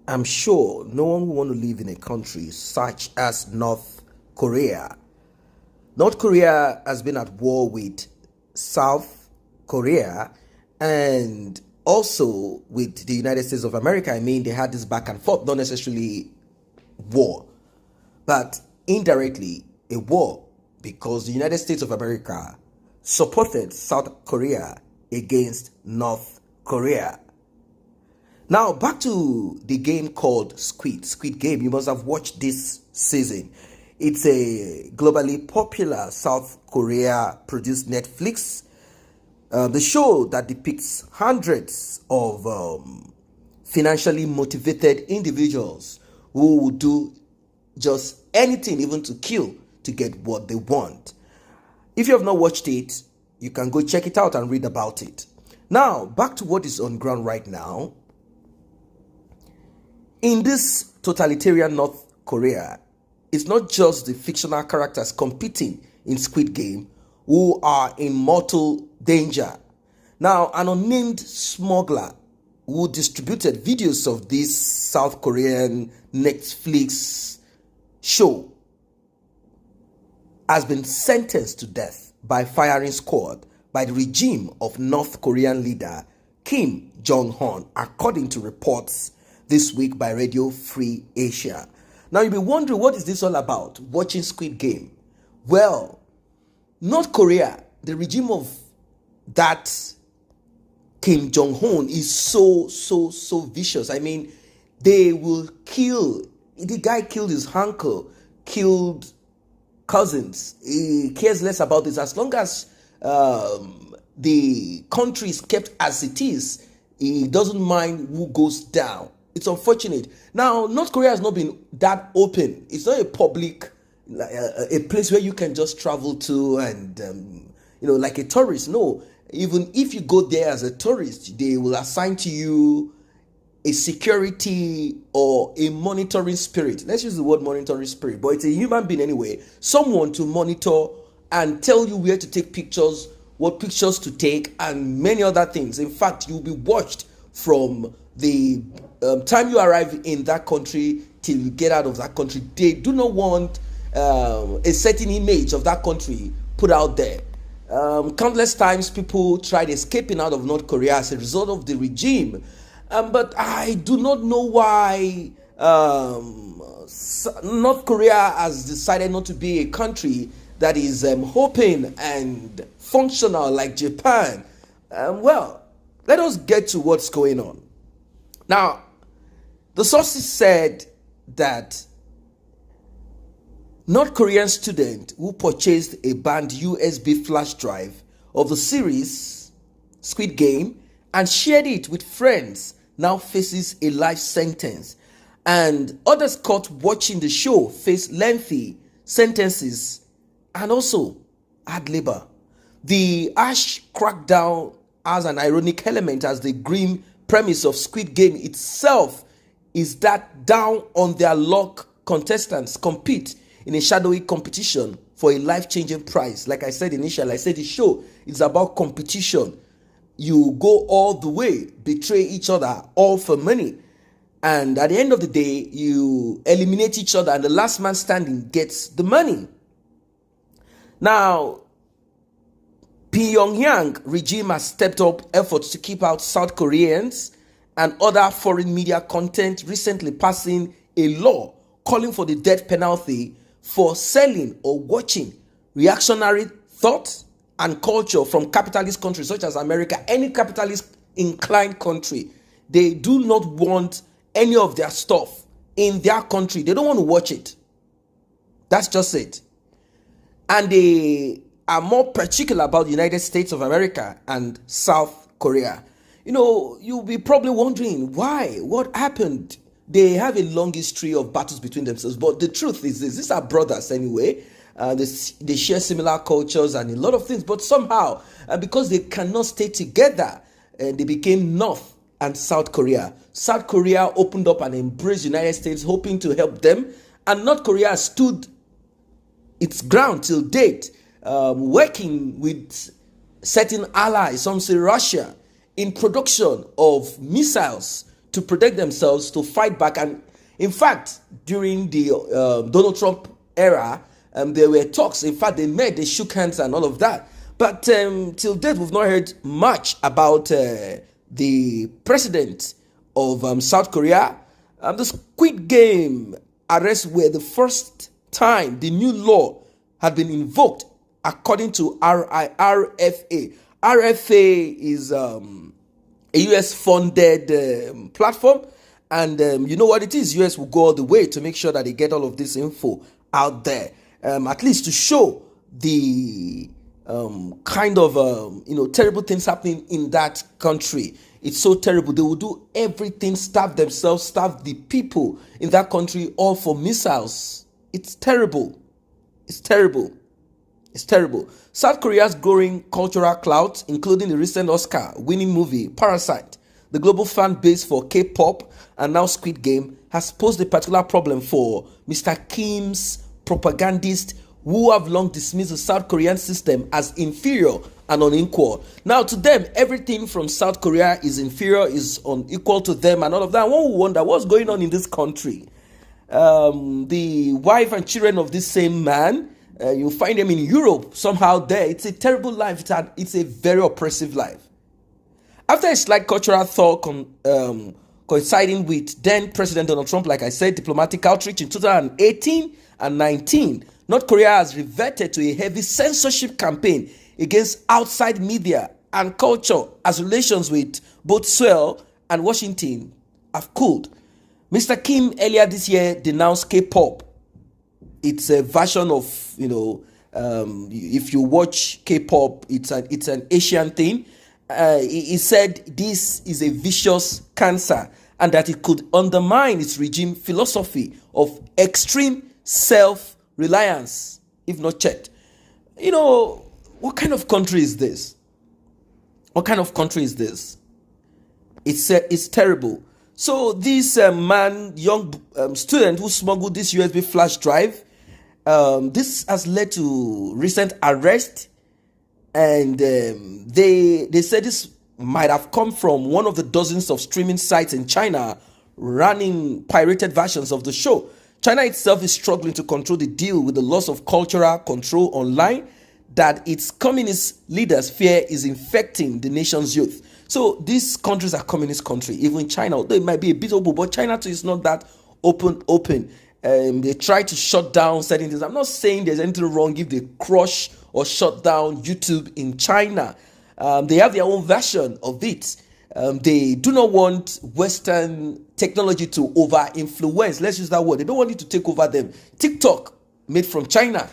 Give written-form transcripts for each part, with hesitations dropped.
I'm sure no one will want to live in a country such as North Korea. North Korea has been at war with South Korea and also with the United States of America. I mean, they had this back and forth, not necessarily war, but indirectly a war, because the United States of America supported South Korea against North Korea. Now, back to the game called Squid Game. You must have watched this season. It's a globally popular South Korea-produced Netflix. The show that depicts hundreds of financially motivated individuals who will do just anything, even to kill, to get what they want. If you have not watched it, you can go check it out and read about it. Now, back to what is on ground right now. In this totalitarian North Korea, it's not just the fictional characters competing in Squid Game who are in mortal danger. Now, an unnamed smuggler who distributed videos of this South Korean Netflix show has been sentenced to death by firing squad by the regime of North Korean leader Kim Jong-un, according to reports this week by Radio Free Asia. Now you'll be wondering, what is this all about, watching Squid Game? Well, North Korea, the regime of that Kim Jong-un is so vicious. I mean, they will kill. The guy killed his uncle, killed cousins. He cares less about this. As long as the country is kept as it is, he doesn't mind who goes down. It's unfortunate. Now, North Korea has not been that open. It's not a public, a place where you can just travel to and, like a tourist. No, even if you go there as a tourist, they will assign to you a security or a monitoring spirit. Let's use the word monitoring spirit, but it's a human being anyway. Someone to monitor and tell you where to take pictures, what pictures to take, and many other things. In fact, you'll be watched from the time you arrive in that country till you get out of that country. They do not want a certain image of that country put out there. Countless times people tried escaping out of North Korea as a result of the regime. But I do not know why North Korea has decided not to be a country that is open and functional like Japan. Well, let us get to what's going on. Now, the sources said that North Korean student who purchased a banned USB flash drive of the series Squid Game and shared it with friends now faces a life sentence, and others caught watching the show face lengthy sentences and also hard labor. The ATCH crackdown has an ironic element, as the grim premise of Squid Game itself is that down on their luck contestants compete in a shadowy competition for a life-changing prize. Like I said initially, I said the show is about competition. You go all the way, betray each other, all for money. And at the end of the day, you eliminate each other and the last man standing gets the money. Now, Pyongyang regime has stepped up efforts to keep out South Koreans and other foreign media content, recently passing a law calling for the death penalty for selling or watching reactionary thought and culture from capitalist countries such as America, any capitalist inclined country. They do not want any of their stuff in their country. They don't want to watch it. That's just it. And they are more particular about the United States of America and South Korea. You'll be probably wondering why, what happened. They have a long history of battles between themselves, but the truth is this: these are brothers anyway. They share similar cultures and a lot of things, but somehow, because they cannot stay together, they became North and South Korea. South Korea opened up and embraced the United States, hoping to help them, and North Korea stood its ground till date, working with certain allies, some say Russia, in production of missiles to protect themselves, to fight back. And in fact, during the Donald Trump era, there were talks. In fact, they met, they shook hands and all of that. But till date, we've not heard much about the president of South Korea. The Squid Game arrests were the first time the new law had been invoked, according to RFA. RFA is a US-funded platform, and you know what it is. US will go all the way to make sure that they get all of this info out there, at least to show the kind of terrible things happening in that country. It's so terrible. They will do everything, starve themselves, starve the people in that country, all for missiles. It's terrible. It's terrible. It's terrible. South Korea's growing cultural clout, including the recent Oscar-winning movie Parasite, the global fan base for K-pop, and now Squid Game, has posed a particular problem for Mr. Kim's propagandists, who have long dismissed the South Korean system as inferior and unequal. Now, to them, everything from South Korea is inferior, is unequal to them, and all of that. And one will wonder what's going on in this country. The wife and children of this same man, you'll find them in Europe somehow there. It's a terrible life. It's a very oppressive life. After a slight cultural thaw coinciding with then President Donald Trump, like I said, diplomatic outreach in 2018 and 19, North Korea has reverted to a heavy censorship campaign against outside media and culture as relations with both Seoul and Washington have cooled. Mr. Kim earlier this year denounced K-pop. It's a version of, if you watch K-pop, it's an Asian thing. He said this is a vicious cancer and that it could undermine its regime philosophy of extreme self-reliance if not checked. What kind of country is this? What kind of country is this? It's terrible. So this young student who smuggled this USB flash drive, this has led to recent arrest, and they said this might have come from one of the dozens of streaming sites in China running pirated versions of the show. China itself is struggling to control the deal with the loss of cultural control online that its communist leaders fear is infecting the nation's youth. So these countries are communist countries, even China, although it might be a bit open, but China too is not that open. They try to shut down certain things. I'm not saying there's anything wrong if they crush or shut down YouTube in China. They have their own version of it. They do not want Western technology to over-influence. Let's use that word. They don't want it to take over them. TikTok, made from China.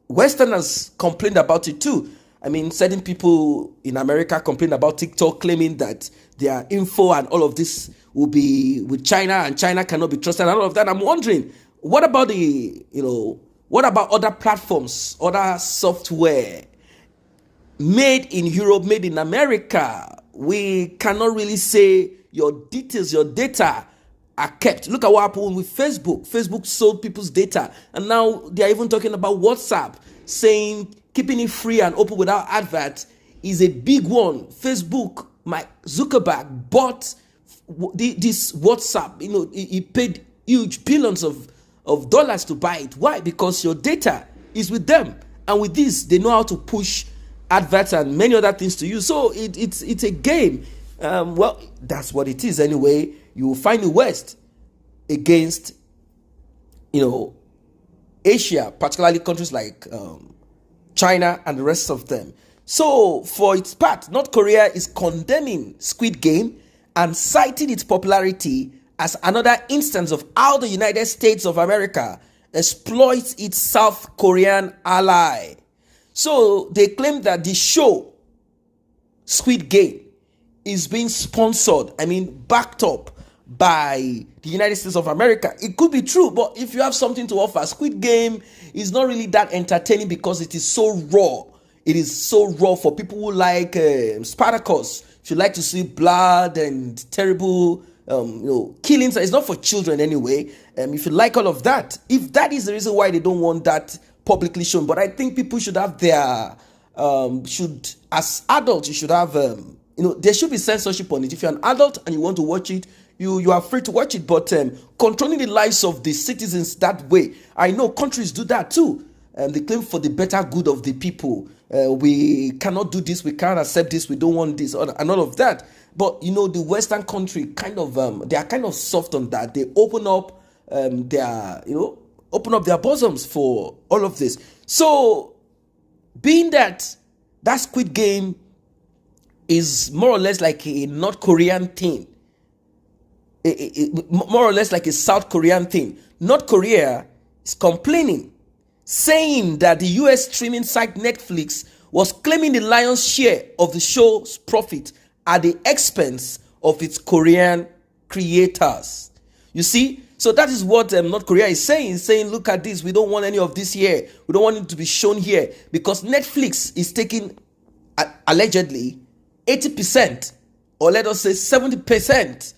Westerners complained about it too. I mean, certain people in America complain about TikTok, claiming that their info and all of this will be with China and China cannot be trusted and all of that. I'm wondering, what about what about other platforms, other software made in Europe, made in America? We cannot really say your details, your data are kept. Look at what happened with Facebook. Facebook sold people's data, and now they are even talking about WhatsApp, saying keeping it free and open without advert is a big one. Facebook, Mark Zuckerberg bought this WhatsApp. He paid huge billions of dollars to buy it. Why? Because your data is with them, and with this, they know how to push adverts and many other things to you. So it's a game. Well, that's what it is anyway. You will find the West against Asia, particularly countries like China and the rest of them. So for its part, North Korea is condemning Squid Game and citing its popularity as another instance of how the United States of America exploits its South Korean ally. So they claim that the show Squid Game is being sponsored, backed up by the United States of America. It could be true, but if you have something to offer, Squid Game is not really that entertaining because it is so raw. It is so raw for people who like Spartacus. If you like to see blood and terrible killings, it's not for children anyway. If you like all of that, if that is the reason why they don't want that publicly shown, but I think people should have their as adults, you should have there should be censorship on it. If you're an adult and you want to watch it, you are free to watch it. But controlling the lives of the citizens that way, I know countries do that too. They claim for the better good of the people. We cannot do this, we can't accept this, we don't want this, and all of that. But you know, the Western country kind of they are kind of soft on that. They open up open up their bosoms for all of this. So, being that Squid Game is more or less like a North Korean thing, more or less like a South Korean thing. North Korea is complaining, saying that the US streaming site Netflix was claiming the lion's share of the show's profit at the expense of its Korean creators. You see? So that is what North Korea is saying, look at this, we don't want any of this here. We don't want it to be shown here because Netflix is taking, allegedly, 80%, or let us say 70%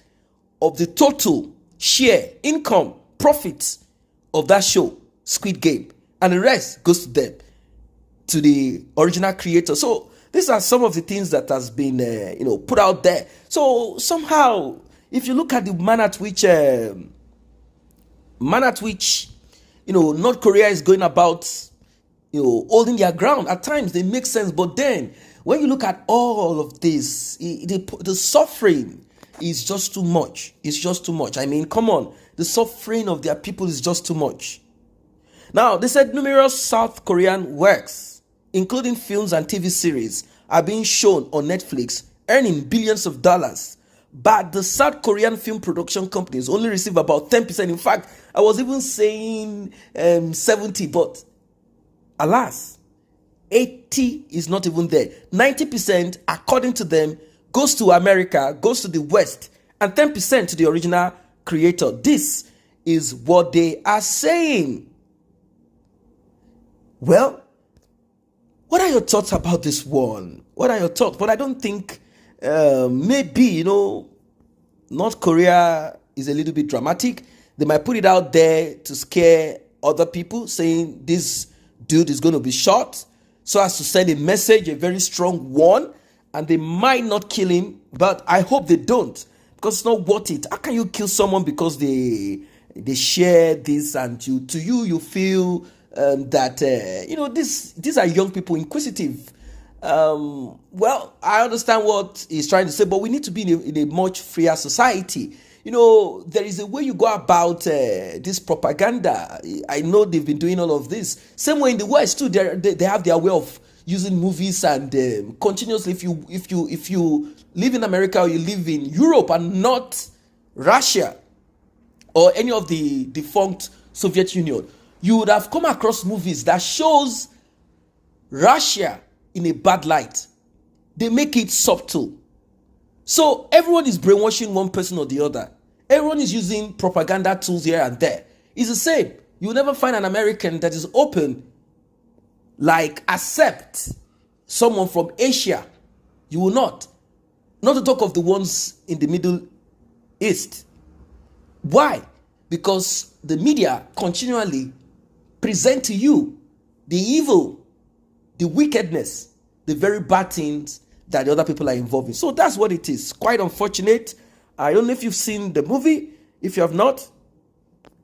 of the total share, income, profits of that show, Squid Game. And the rest goes to them, to the original creator. So these are some of the things that has been, put out there. So somehow, if you look at the manner at which, North Korea is going about, holding their ground, at times they make sense. But then, when you look at all of this, the suffering is just too much. It's just too much. I mean, come on, the suffering of their people is just too much. Now, they said numerous South Korean works, including films and TV series, are being shown on Netflix, earning billions of dollars. But the South Korean film production companies only receive about 10%. In fact, I was even saying 70, but alas, 80 is not even there. 90%, according to them, goes to America, goes to the West, and 10% to the original creator. This is what they are saying. Well, what are your thoughts about this one? What are your thoughts? But I don't think maybe, North Korea is a little bit dramatic. They might put it out there to scare other people, saying this dude is going to be shot, so as to send a message, a very strong one, and they might not kill him, but I hope they don't, because it's not worth it. How can you kill someone because they share this, and you feel that these are young people, inquisitive. Well, I understand what he's trying to say, but we need to be in a much freer society. There is a way you go about this propaganda. I know they've been doing all of this. Same way in the West too. They have their way of using movies and continuously. If you live in America or you live in Europe and not Russia or any of the defunct Soviet Union, you would have come across movies that shows Russia in a bad light. They make it subtle. So everyone is brainwashing one person or the other. Everyone is using propaganda tools here and there. It's the same. You will never find an American that is open, like accept someone from Asia. You will not. Not to talk of the ones in the Middle East. Why? Because the media continually present to you the evil, the wickedness, the very bad things that the other people are involved in. So that's what it is. Quite unfortunate. I don't know if you've seen the movie. If you have not,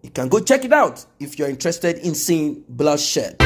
you can go check it out if you're interested in seeing bloodshed.